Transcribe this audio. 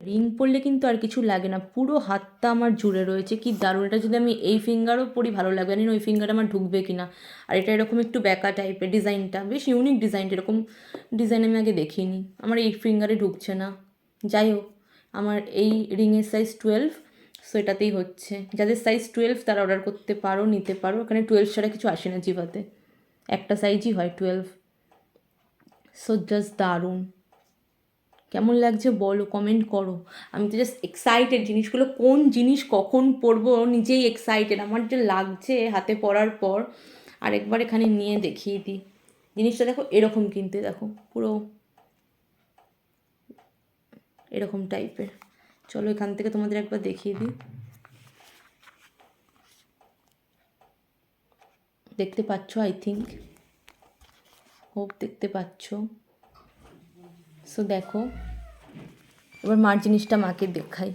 Ring পরলে কিন্তু আর কিছু লাগে না, পুরো হাতটা আমার জুড়ে রয়েছে, কি দারুণ। এটা যদি আমি এই ফিঙ্গারও পরি ভালো লাগবে, জানি না ওই ফিঙ্গার আমার ঢুকবে কি না। আর এটা এরকম একটু ব্যাকা টাইপের, ডিজাইনটা বেশ ইউনিক ডিজাইন, এরকম ডিজাইন আমি আগে দেখিনি, আমার এই ফিঙ্গারে ঢুকছে না। যাই হোক, আমার এই রিংয়ের সাইজ 12, সো এটাতেই হচ্ছে। যাদের সাইজ 12 তারা অর্ডার করতে পারো, নিতে পারো, এখানে 12 ছাড়া কিছু আসে না জিভাতে, একটা সাইজই হয় 12। সো জাস্ট দারুণ। কেমন লাগছে বলো, কমেন্ট করো। আমি তো জাস্ট এক্সাইটেড, জিনিসগুলো কোন জিনিস কখন পরবো নিজেই এক্সাইটেড, আমার যে লাগছে হাতে পরার পর। আরেকবার এখানে নিয়ে দেখিয়ে দিই জিনিসটা, দেখো এরকম কিনতে, দেখো পুরো এরকম টাইপের। চলো এখান থেকে তোমাদের একবার দেখিয়ে দিই, দেখতে পাচ্ছ? আই থিঙ্ক, হোপ দেখতে পাচ্ছ। সো দেখো, এবার মার জিনিসটা মাকে দেখাই।